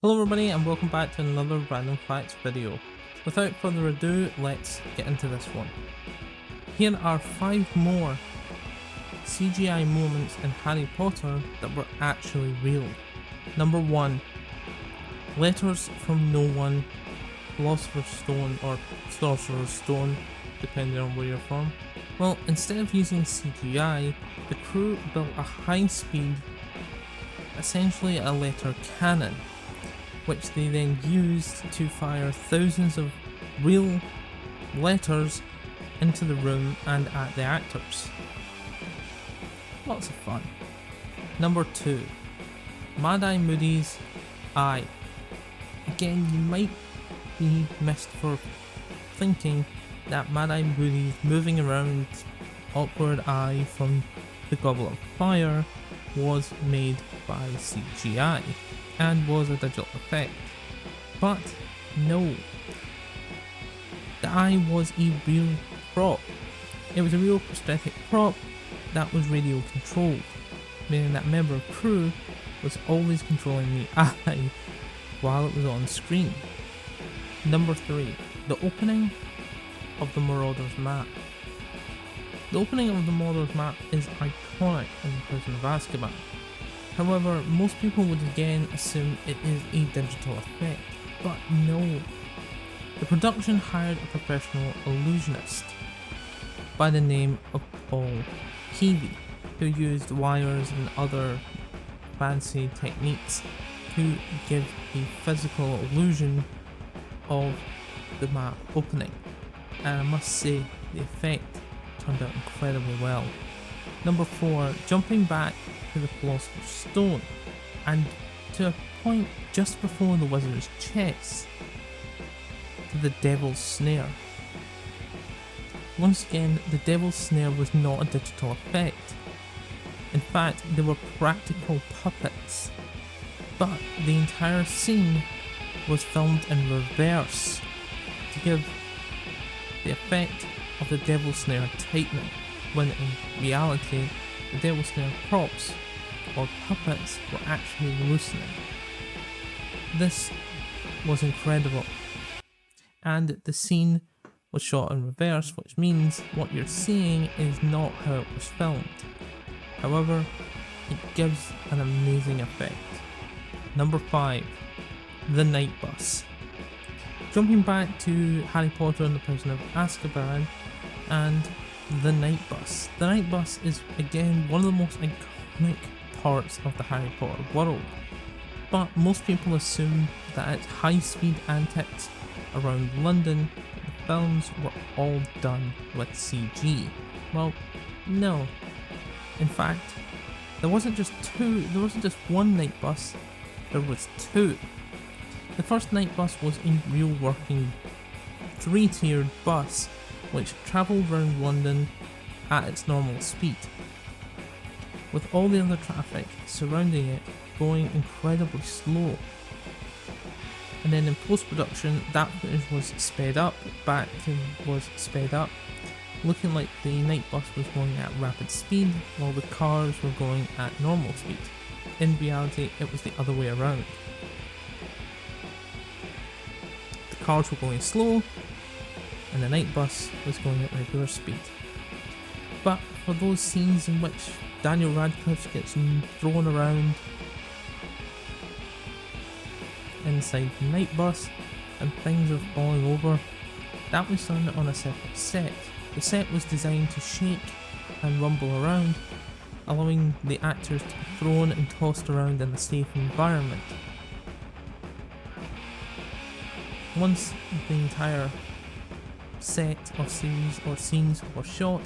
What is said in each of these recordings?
Hello everybody and welcome back to another random facts video. Without further ado, let's get into this one. Here are 5 more CGI moments in Harry Potter that were actually real. Number 1. Letters from No One, Philosopher's Stone or Sorcerer's Stone, depending on where you're from. Well, instead of using CGI, the crew built a high-speed, essentially a letter cannon, which they then used to fire thousands of real letters into the room and at the actors. Lots of fun. Number 2. Mad-Eye Moody's eye. Again, you might be missed for thinking that Mad-Eye Moody's moving around awkward eye from the Goblet of Fire was made by CGI and was a digital effect. But no, the eye was a real prop. It was a real prosthetic prop that was radio controlled, meaning that member of crew was always controlling the eye while it was on screen. Number 3. The opening of the Marauder's map. The opening of the Marauder's map is iconic in the Prison of Azkaban. However, most people would again assume it is a digital effect, but no. The production hired a professional illusionist by the name of Paul Keevy, who used wires and other fancy techniques to give a physical illusion of the map opening, and I must say the effect turned out incredibly well. Number 4. Jumping back to the Philosopher's Stone, and to a point just before the wizard's chest, to the Devil's Snare. Once again, the Devil's Snare was not a digital effect. In fact, they were practical puppets, but the entire scene was filmed in reverse to give the effect of the Devil's Snare tightening, when in reality the Devil's Snare props or puppets were actually loosening. This was incredible, and the scene was shot in reverse, which means what you're seeing is not how it was filmed. However, it gives an amazing effect. Number 5. The Night Bus. Jumping back to Harry Potter and the Prison of Azkaban and the Night Bus. The Night Bus is again one of the most iconic parts of the Harry Potter world, but most people assume that its high-speed antics around London in the films were all done with CG. Well, no. In fact, there wasn't just one night bus, there was 2. The first night bus was a real working 3-tiered bus which travelled around London at its normal speed, with all the other traffic surrounding it going incredibly slow. And then in post-production, that footage was sped up, looking like the night bus was going at rapid speed while the cars were going at normal speed. In reality, it was the other way around. The cars were going slow, and the night bus was going at regular speed. But for those scenes in which Daniel Radcliffe gets thrown around inside the night bus and things are falling over, that was done on a separate set. The set was designed to shake and rumble around, allowing the actors to be thrown and tossed around in a safe environment. Once the entire set or series or scenes were shot,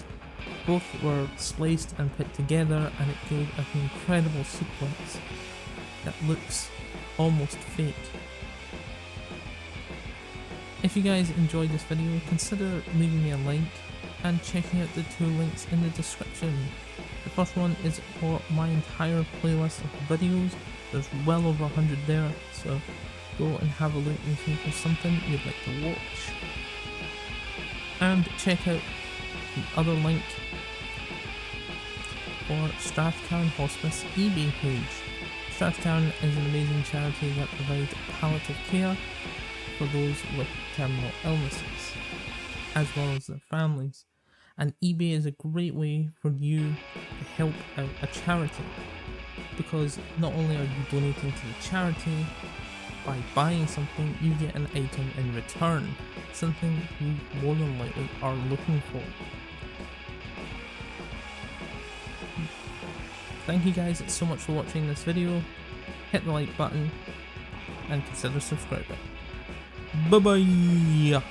both were spliced and put together, and it gave an incredible sequence that looks almost fake. If you guys enjoyed this video, consider leaving me a like and checking out the 2 links in the description. The first one is for my entire playlist of videos. There's well over 100 there, so go and have a look and see if there's something you'd like to watch. And check out the other link for Strathcarron Hospice eBay page. Strathcarron is an amazing charity that provides palliative care for those with terminal illnesses, as well as their families. And eBay is a great way for you to help out a charity, because not only are you donating to the charity, by buying something you get an item in return, something you more than likely are looking for. Thank you guys so much for watching this video. Hit the like button and consider subscribing. Bye bye.